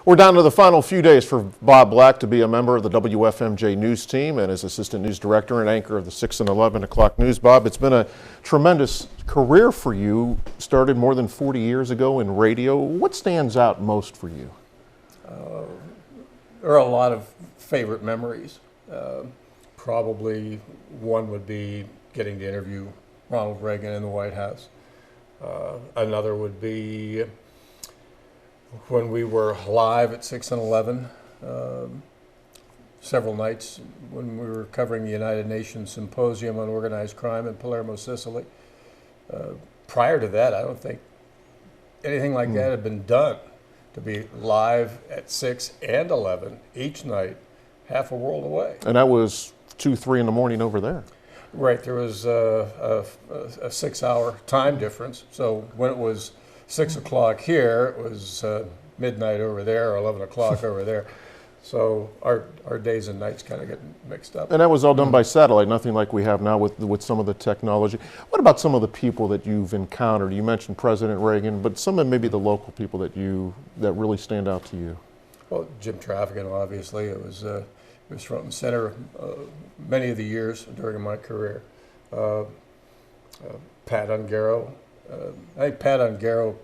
We're down to the final few days for Bob Black to be a member of the WFMJ news team and as assistant news director and anchor of the 6 and 11 o'clock news. Bob, it's been a tremendous career for you. Started more than 40 years ago in radio. What stands out most for you? There are a lot of favorite memories. Probably one would be getting to interview Ronald Reagan in the White House. Another would be when we were live at 6 and 11, several nights when we were covering the United Nations Symposium on Organized Crime in Palermo, Sicily. Prior to that, I don't think anything like that had been done, to be live at 6 and 11 each night, half a world away. And that was 2, 3 in the morning over there. Right, there was a 6-hour time difference, so when it was 6 o'clock here, it was midnight over there, or 11 o'clock over there. So our days and nights kind of get mixed up. And that was all done by satellite, nothing like we have now with some of the technology. What about some of the people that you've encountered? You mentioned President Reagan, but some of maybe the local people that really stand out to you. Well, Jim Trafficant, obviously, it was front and center many of the years during my career. Pat Ungaro. I think Pat Ungaro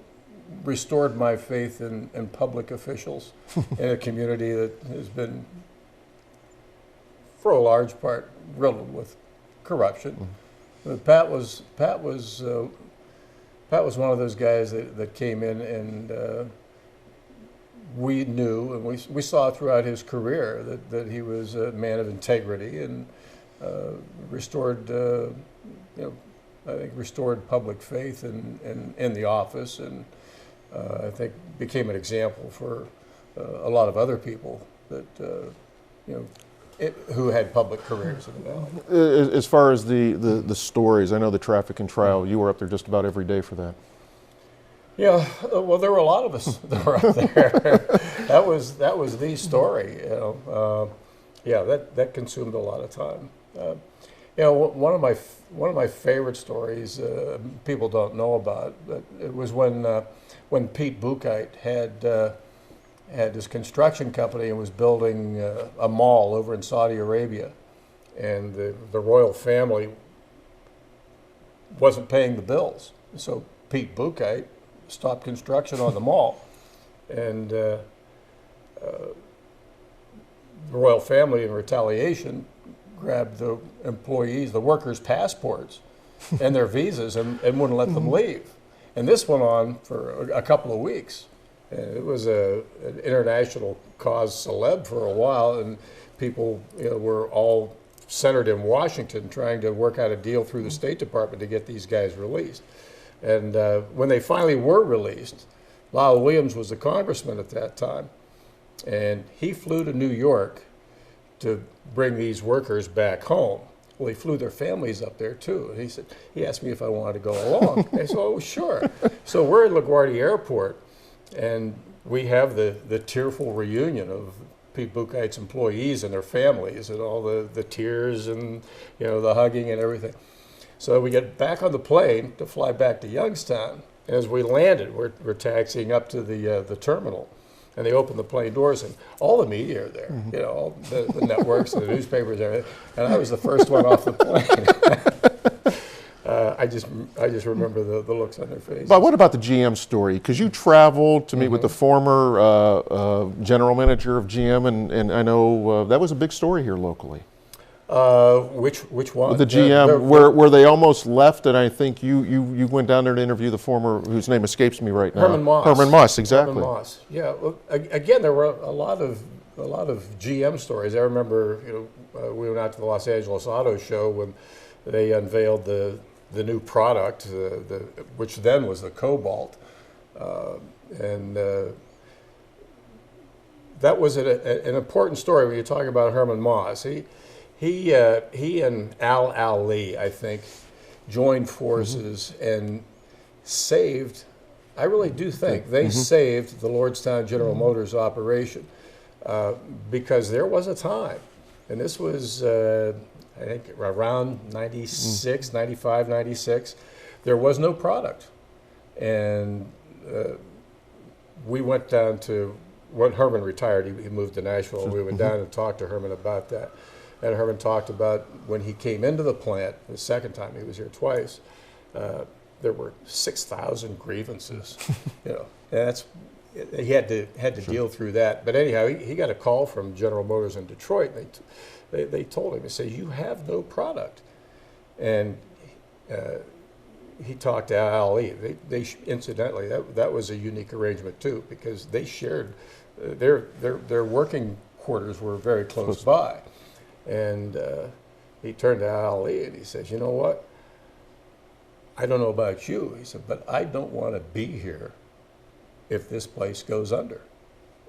restored my faith in public officials in a community that has been, for a large part, riddled with corruption. But Pat was one of those guys that came in and we knew, and we saw throughout his career that he was a man of integrity and restored, I think restored public faith in the office, and I think became an example for a lot of other people that who had public careers in the Valley. As far as the stories, I know the Trafficking trial. You were up there just about every day for that. Yeah, well, there were a lot of us that were up there. that was the story. Yeah, that consumed a lot of time. One of my favorite stories people don't know about, but it was when Pete Buchheit had his construction company and was building a mall over in Saudi Arabia, and the royal family wasn't paying the bills, so Pete Buchheit stopped construction on the mall, and the royal family, in retaliation, grabbed the employees, the workers' passports and their visas and wouldn't let them leave. And this went on for a couple of weeks. And it was an international cause celeb for a while, and people were all centered in Washington trying to work out a deal through the State Department to get these guys released. And when they finally were released, Lyle Williams was the congressman at that time, and he flew to New York to bring these workers back home. Well, he flew their families up there too. And he asked me if I wanted to go along. I said, oh, sure. So we're at LaGuardia Airport, and we have the tearful reunion of Pete Buchheit's employees and their families, and all the tears and the hugging and everything. So we get back on the plane to fly back to Youngstown. And as we landed, we're taxiing up to the terminal. And they open the plane doors, and all the media are there, all the networks and the newspapers and everything. And I was the first one off the plane. I just remember the looks on their faces. But what about the GM story? Because you traveled to meet with the former general manager of GM, and I know that was a big story here locally. Which one? The GM, where they almost left, and I think you went down there to interview the former, whose name escapes me right now. Herman Moss. Herman Moss, exactly. Herman Moss. Yeah. Well, again, there were a lot of GM stories. I remember, we went out to the Los Angeles Auto Show when they unveiled the new product, which then was the Cobalt, and that was an important story when you're talking about Herman Moss. He and Al Lee, I think, joined forces and saved, I really do think, they saved the Lordstown General Motors operation because there was a time, and this was, I think, around 96, 95, 96, there was no product. And we went down to when Herman retired, he moved to Nashville, and we went down and talked to Herman about that. And Herman talked about when he came into the plant the second time, he was here twice, there were 6,000 grievances. And that's, he had to deal through that. But anyhow, he got a call from General Motors in Detroit. They told him, they said, "You have no product." And he talked to Ali. Incidentally, that was a unique arrangement too, because they shared their working quarters were very close by. And he turned to Ali and he says, "You know what? I don't know about you," he said, "but I don't want to be here if this place goes under."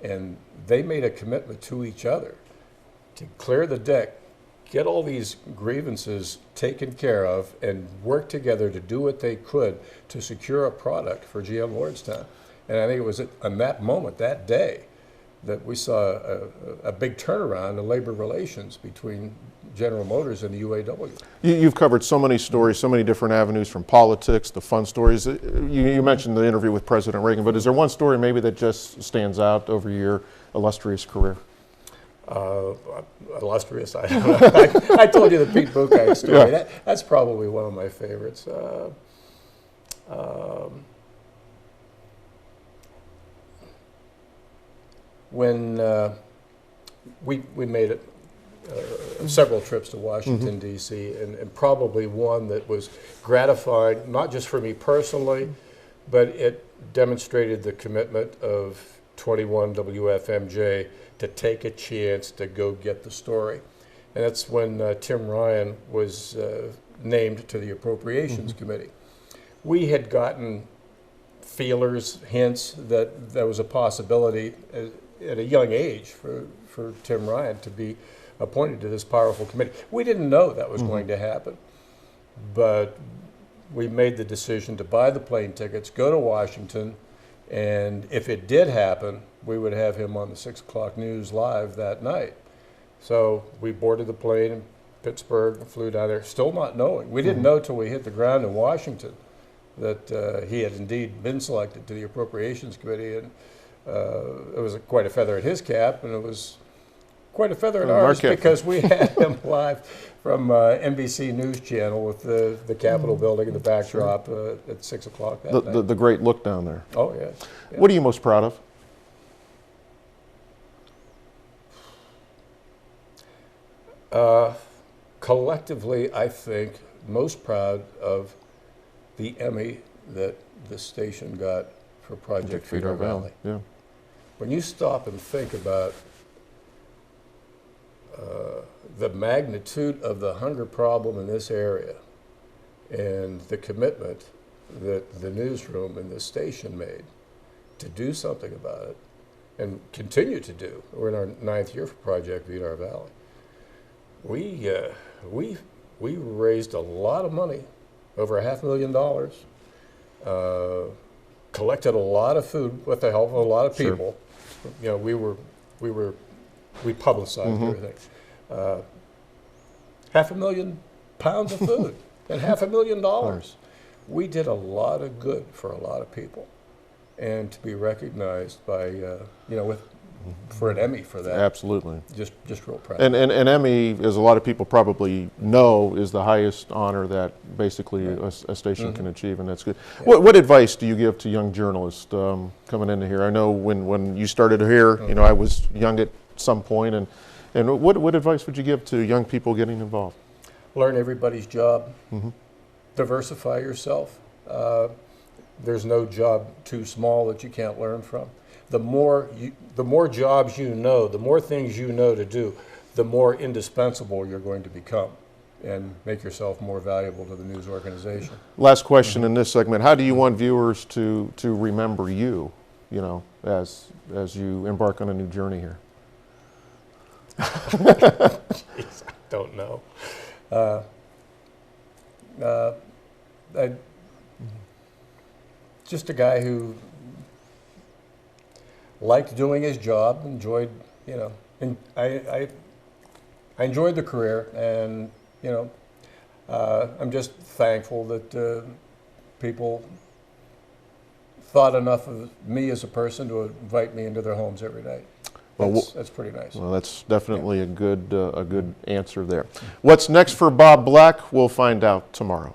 And they made a commitment to each other to clear the deck, get all these grievances taken care of, and work together to do what they could to secure a product for GM Lordstown. And I think it was on that moment, that day, that we saw a big turnaround in labor relations between General Motors and the UAW. You've covered so many stories, so many different avenues, from politics to fun stories. You mentioned the interview with President Reagan, but is there one story maybe that just stands out over your illustrious career? Illustrious, I don't know. I told you the Pete Buchheit story. Yeah. That's probably one of my favorites. When we made it several trips to Washington, D.C., and probably one that was gratifying, not just for me personally, but it demonstrated the commitment of 21 WFMJ to take a chance to go get the story. And that's when Tim Ryan was named to the Appropriations Committee. We had gotten feelers, hints that there was a possibility at a young age for Tim Ryan to be appointed to this powerful committee. We didn't know that was going to happen, but we made the decision to buy the plane tickets, go to Washington, and if it did happen, we would have him on the 6 o'clock news live that night. So we boarded the plane in Pittsburgh and flew down there, still not knowing. We didn't know till we hit the ground in Washington that he had indeed been selected to the Appropriations Committee, and it was quite a feather in his cap, and it was quite a feather in ours because we had him live from NBC News Channel with the Capitol building in the backdrop at 6 o'clock that night. The great look down there. Oh, yes. Yeah. What are you most proud of? Collectively, I think most proud of the Emmy that the station got for Project Feed Our Valley. Yeah. When you stop and think about the magnitude of the hunger problem in this area and the commitment that the newsroom and the station made to do something about it and continue to do. We're in our 9th year for Project Feed Our Valley. We raised a lot of money, over $500,000, collected a lot of food with the help of a lot of people. Sure. You know, we publicized everything. 500,000 pounds of food and $500,000. We did a lot of good for a lot of people, and to be recognized by for an Emmy for that. Absolutely. Just real proud. And Emmy, as a lot of people probably know, is the highest honor that basically a station can achieve, and that's good. Yeah. What advice do you give to young journalists coming into here? I know when you started here, you know, I was young at some point, and what advice would you give to young people getting involved? Learn everybody's job. Diversify yourself. There's no job too small that you can't learn from. The more jobs you know, the more things you know to do, the more indispensable you're going to become and make yourself more valuable to the news organization. Last question in this segment: how do you want viewers to remember you, as you embark on a new journey here? Jeez, I don't know. Just a guy who liked doing his job, enjoyed, and I enjoyed the career, and I'm just thankful that people thought enough of me as a person to invite me into their homes every night. That's pretty nice. Well, that's definitely a good answer there. What's next for Bob Black? We'll find out tomorrow.